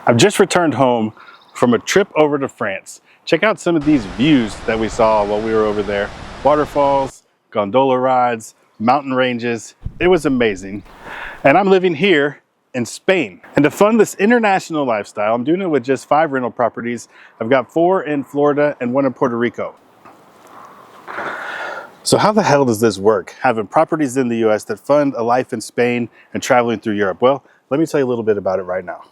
I've just returned home from a trip over to France. Check out some of these views that we saw while we were over there. Waterfalls, gondola rides, mountain ranges. It was amazing. And I'm living here in Spain. And to fund this international lifestyle, I'm doing it with just 5 rental properties. I've got 4 in Florida and 1 in Puerto Rico. So how the hell does this work? Having properties in the US that fund a life in Spain and traveling through Europe? Well, let me tell you a little bit about it right now.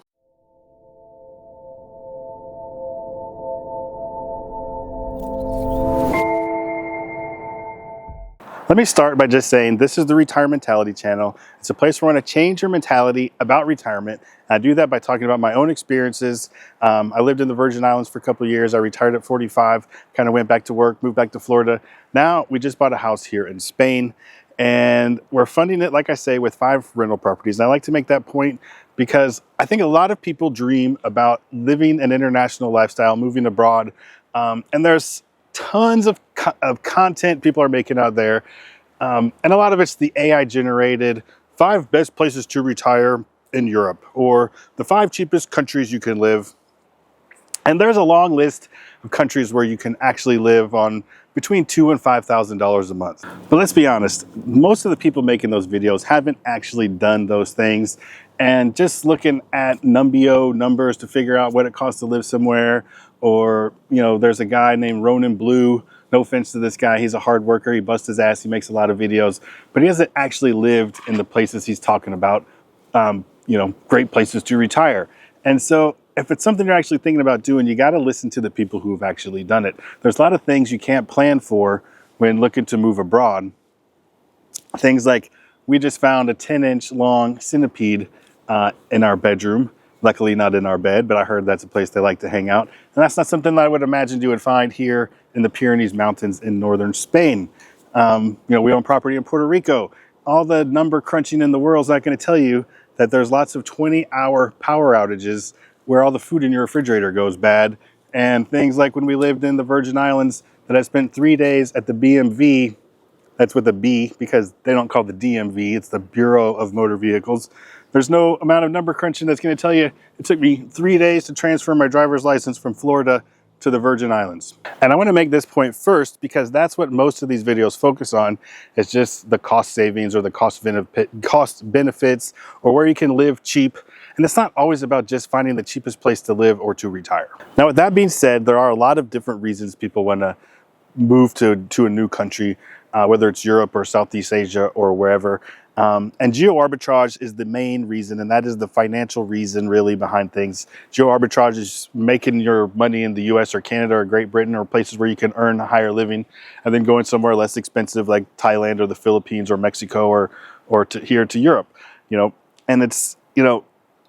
Let me start by just saying this is the Retirement Mentality channel. It's a place where I want to change your mentality about retirement. And I do that by talking about my own experiences. I lived in the Virgin Islands for a couple of years. I retired at 45, kind of went back to work, moved back to Florida. Now we just bought a house here in Spain and we're funding it, like I say, with 5 rental properties. And I like to make that point because I think a lot of people dream about living an international lifestyle, moving abroad. And there's tons of content people are making out there. And a lot of it's the AI generated 5 best places to retire in Europe, or the 5 cheapest countries you can live. And there's a long list of countries where you can actually live on between $2,000 and $5,000 a month. But let's be honest, most of the people making those videos haven't actually done those things. And just looking at Numbeo numbers to figure out what it costs to live somewhere, or, you know, there's a guy named Ronan Blue. No offense to this guy, he's a hard worker, he busts his ass, he makes a lot of videos, but he hasn't actually lived in the places he's talking about, you know, great places to retire. And so if it's something you're actually thinking about doing, you got to listen to the people who have actually done it. There's a lot of things you can't plan for when looking to move abroad. Things like, we just found a 10-inch long centipede in our bedroom. Luckily not in our bed, but I heard that's a place they like to hang out. And that's not something that I would imagine you would find here in the Pyrenees Mountains in northern Spain. You know, we own property in Puerto Rico. All the number crunching in the world is not going to tell you that there's lots of 20-hour power outages where all the food in your refrigerator goes bad. And things like when we lived in the Virgin Islands, that I spent 3 days at the BMV. That's with a B because they don't call it the DMV, it's the Bureau of Motor Vehicles. There's no amount of number crunching that's going to tell you it took me 3 days to transfer my driver's license from Florida to the Virgin Islands. And I want to make this point first because that's what most of these videos focus on. It's just the cost savings or the cost benefits or where you can live cheap. And it's not always about just finding the cheapest place to live or to retire. Now, with that being said, there are a lot of different reasons people want to move to a new country, whether it's Europe or Southeast Asia or wherever. And geo arbitrage is the main reason, and that is the financial reason really behind things. Geo arbitrage is making your money in the US or Canada or Great Britain or places where you can earn a higher living and then going somewhere less expensive like Thailand or the Philippines or Mexico or here to Europe, you know. And it's, you know,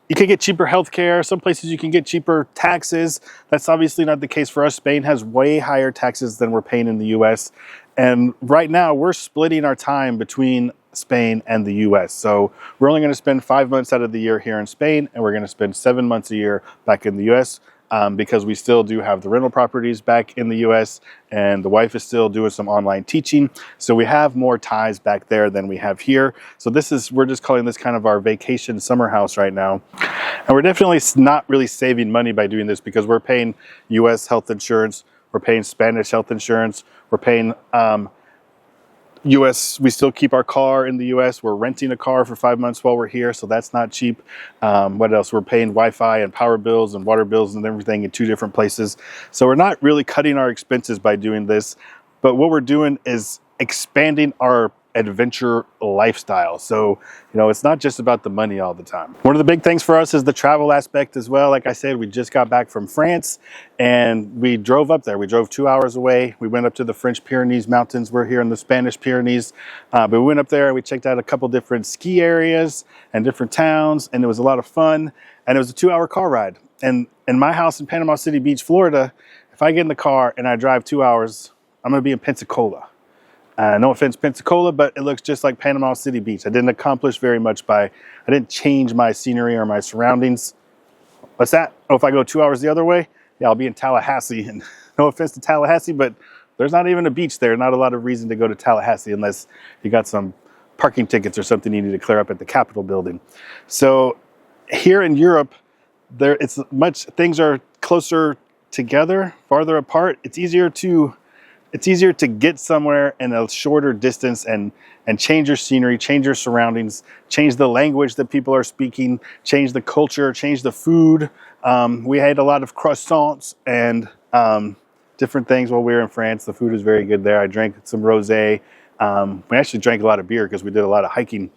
you can get cheaper healthcare. Some places you can get cheaper taxes. That's obviously not the case for us. Spain has way higher taxes than we're paying in the US. And right now we're splitting our time between Spain and the US. So we're only going to spend 5 months out of the year here in Spain, and we're going to spend 7 months a year back in the US because we still do have the rental properties back in the US, and the wife is still doing some online teaching. So we have more ties back there than we have here. So we're just calling this kind of our vacation summer house right now. And we're definitely not really saving money by doing this because we're paying US health insurance, we're paying Spanish health insurance, we're paying US, we still keep our car in the US. We're renting a car for 5 months while we're here, so that's not cheap. What else? We're paying Wi-Fi and power bills and water bills and everything in 2 different places. So we're not really cutting our expenses by doing this, but what we're doing is expanding our adventure lifestyle. So, you know, it's not just about the money all the time. One of the big things for us is the travel aspect as well. Like I said, we just got back from France and we drove up there. We drove 2 hours away. We went up to the French Pyrenees Mountains. We're here in the Spanish Pyrenees. But we went up there and we checked out a couple different ski areas and different towns, and it was a lot of fun. And it was a 2-hour car ride. And in my house in Panama City Beach, Florida, if I get in the car and I drive 2 hours, I'm gonna be in Pensacola. No offense, Pensacola, but it looks just like Panama City Beach. I didn't accomplish very much I didn't change my scenery or my surroundings. What's that? Oh, if I go 2 hours the other way, yeah, I'll be in Tallahassee. And no offense to Tallahassee, but there's not even a beach there. Not a lot of reason to go to Tallahassee unless you got some parking tickets or something you need to clear up at the Capitol building. So here in Europe, things are closer together, farther apart. It's easier to get somewhere in a shorter distance and change your scenery, change your surroundings, change the language that people are speaking, change the culture, change the food. We had a lot of croissants and different things while we were in France. The food is very good there. I drank some rosé. We actually drank a lot of beer because we did a lot of hiking.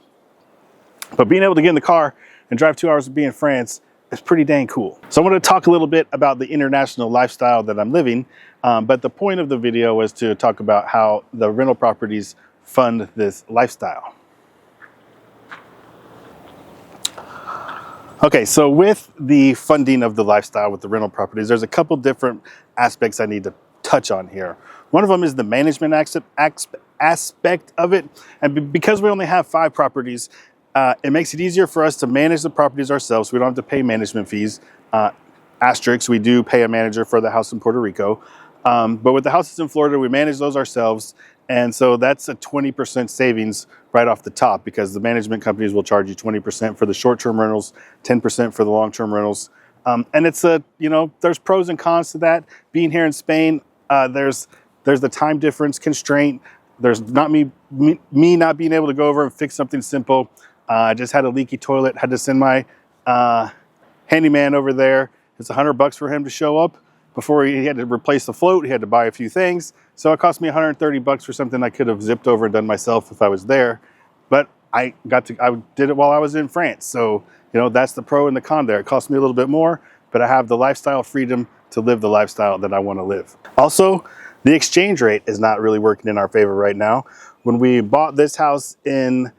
But being able to get in the car and drive 2 hours to be in France is pretty dang cool. So I want to talk a little bit about the international lifestyle that I'm living. But the point of the video was to talk about how the rental properties fund this lifestyle. Okay, so with the funding of the lifestyle with the rental properties, there's a couple different aspects I need to touch on here. One of them is the management aspect of it. And because we only have 5 properties, it makes it easier for us to manage the properties ourselves. We don't have to pay management fees. Asterisk, we do pay a manager for the house in Puerto Rico. But with the houses in Florida, we manage those ourselves. And so that's a 20% savings right off the top, because the management companies will charge you 20% for the short-term rentals, 10% for the long-term rentals. And it's there's pros and cons to that. Being here in Spain, there's the time difference constraint. There's not me not being able to go over and fix something simple. I just had a leaky toilet, had to send my handyman over there. It's $100 for him to show up. Before he had to replace the float, he had to buy a few things. So it cost me $130 for something I could have zipped over and done myself if I was there. But I did it while I was in France. So, that's the pro and the con there. It cost me a little bit more, but I have the lifestyle freedom to live the lifestyle that I want to live. Also, the exchange rate is not really working in our favor right now. When we bought this house in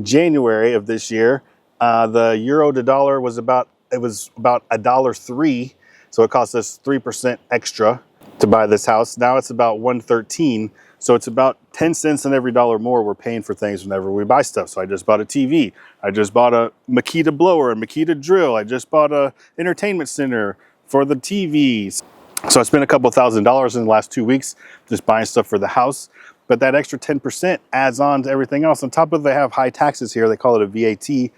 January of this year, the euro to dollar was about $1.03. So it cost us 3% extra to buy this house. Now it's about 113. So it's about 10 cents on every dollar more we're paying for things whenever we buy stuff. So I just bought a TV. I just bought a Makita blower, a Makita drill. I just bought a entertainment center for the TVs. So I spent a couple $1,000s in the last 2 weeks just buying stuff for the house. But that extra 10% adds on to everything else. On top of they have high taxes here. They call it a VAT.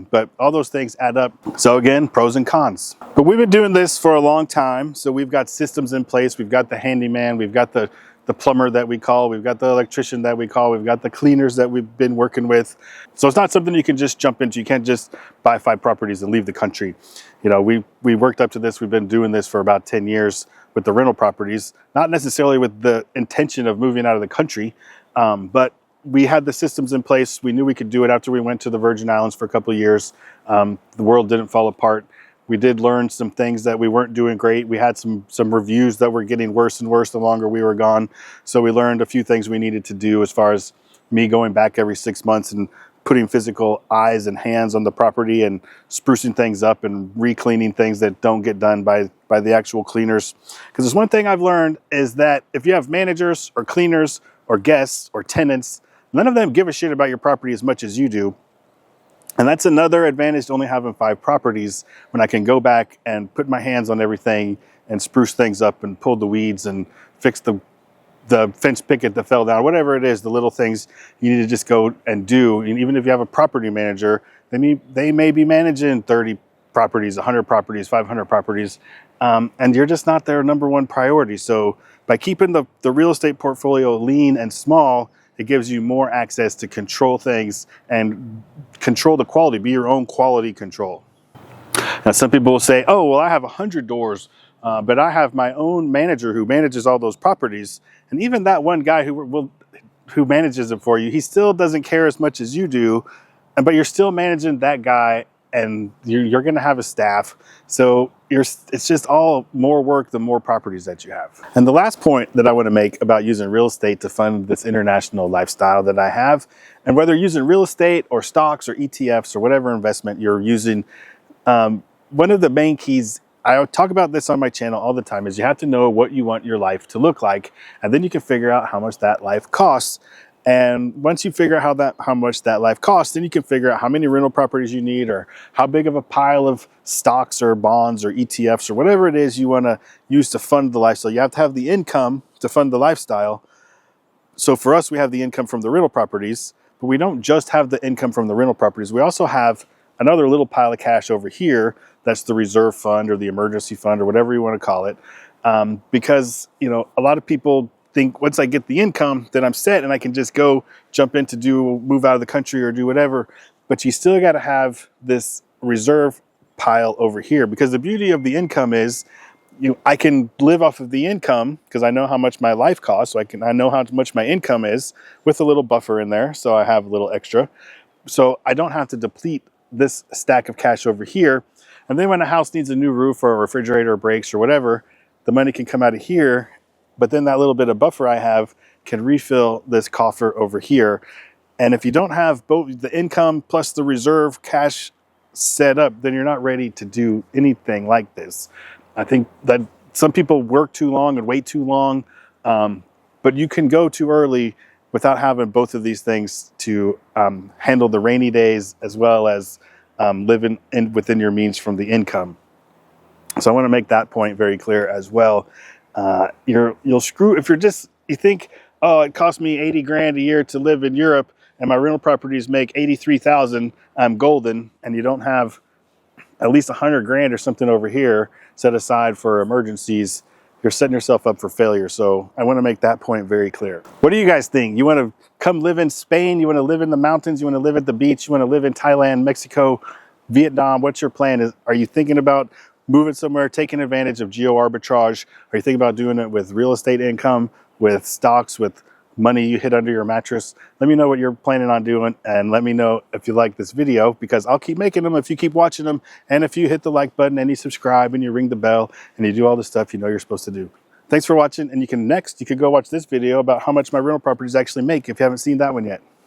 But all those things add up. So again, pros and cons. But we've been doing this for a long time. So we've got systems in place. We've got the handyman. We've got the plumber that we call. We've got the electrician that we call. We've got the cleaners that we've been working with. So it's not something you can just jump into. You can't just buy 5 properties and leave the country. We worked up to this. We've been doing this for about 10 years with the rental properties, not necessarily with the intention of moving out of the country, but we had the systems in place. We knew we could do it after we went to the Virgin Islands for a couple of years. The world didn't fall apart. We did learn some things that we weren't doing great. We had some reviews that were getting worse and worse the longer we were gone. So we learned a few things we needed to do, as far as me going back every 6 months and putting physical eyes and hands on the property and sprucing things up and re-cleaning things that don't get done by the actual cleaners. Because there's one thing I've learned is that if you have managers or cleaners or guests or tenants, none of them give a shit about your property as much as you do. And that's another advantage to only having 5 properties, when I can go back and put my hands on everything and spruce things up and pull the weeds and fix the fence picket that fell down, whatever it is, the little things you need to just go and do. And even if you have a property manager, they may be managing 30 properties, 100 properties, 500 properties, and you're just not their number one priority. So by keeping the real estate portfolio lean and small, it gives you more access to control things and control the quality, be your own quality control. Now, some people will say, oh, well, I have 100 doors, but I have my own manager who manages all those properties. And even that one guy who manages it for you, he still doesn't care as much as you do, but you're still managing that guy, and you're going to have a staff. So it's just all more work the more properties that you have. And the last point that I want to make about using real estate to fund this international lifestyle that I have, and whether you're using real estate or stocks or ETFs or whatever investment you're using, one of the main keys, I talk about this on my channel all the time, is you have to know what you want your life to look like, and then you can figure out how much that life costs. And once you figure out how much that life costs, then you can figure out how many rental properties you need, or how big of a pile of stocks or bonds or ETFs or whatever it is you want to use to fund the lifestyle. You have to have the income to fund the lifestyle. So for us, we have the income from the rental properties, but we don't just have the income from the rental properties. We also have another little pile of cash over here. That's the reserve fund or the emergency fund or whatever you want to call it. Because, you know, a lot of people think once I get the income, then I'm set and I can just go jump in to move out of the country or do whatever. But you still got to have this reserve pile over here, because the beauty of the income is, I can live off of the income because I know how much my life costs. So I know how much my income is with a little buffer in there. So I have a little extra. So I don't have to deplete this stack of cash over here. And then when a house needs a new roof or a refrigerator breaks or whatever, the money can come out of here. But then that little bit of buffer I have can refill this coffer over here. And if you don't have both the income plus the reserve cash set up, then you're not ready to do anything like this. I think that some people work too long and wait too long, but you can go too early without having both of these things to handle the rainy days as well as living within your means from the income. So I want to make that point very clear as well. You'll screw if you think, oh, it cost me 80 grand a year to live in Europe and my rental properties make 83,000, I'm golden, and you don't have at least 100 grand or something over here set aside for emergencies, you're setting yourself up for failure. So I want to make that point very clear. What do you guys think? You want to come live in Spain? You want to live in the mountains? You want to live at the beach? You want to live in Thailand, Mexico, Vietnam? What's your plan? Are you thinking about moving somewhere, taking advantage of geo arbitrage? Are you thinking about doing it with real estate income, with stocks, with money you hid under your mattress? Let me know what you're planning on doing, and let me know if you like this video, because I'll keep making them if you keep watching them, and if you hit the like button and you subscribe and you ring the bell and you do all the stuff you know you're supposed to do. Thanks for watching, and you can go watch this video about how much my rental properties actually make if you haven't seen that one yet.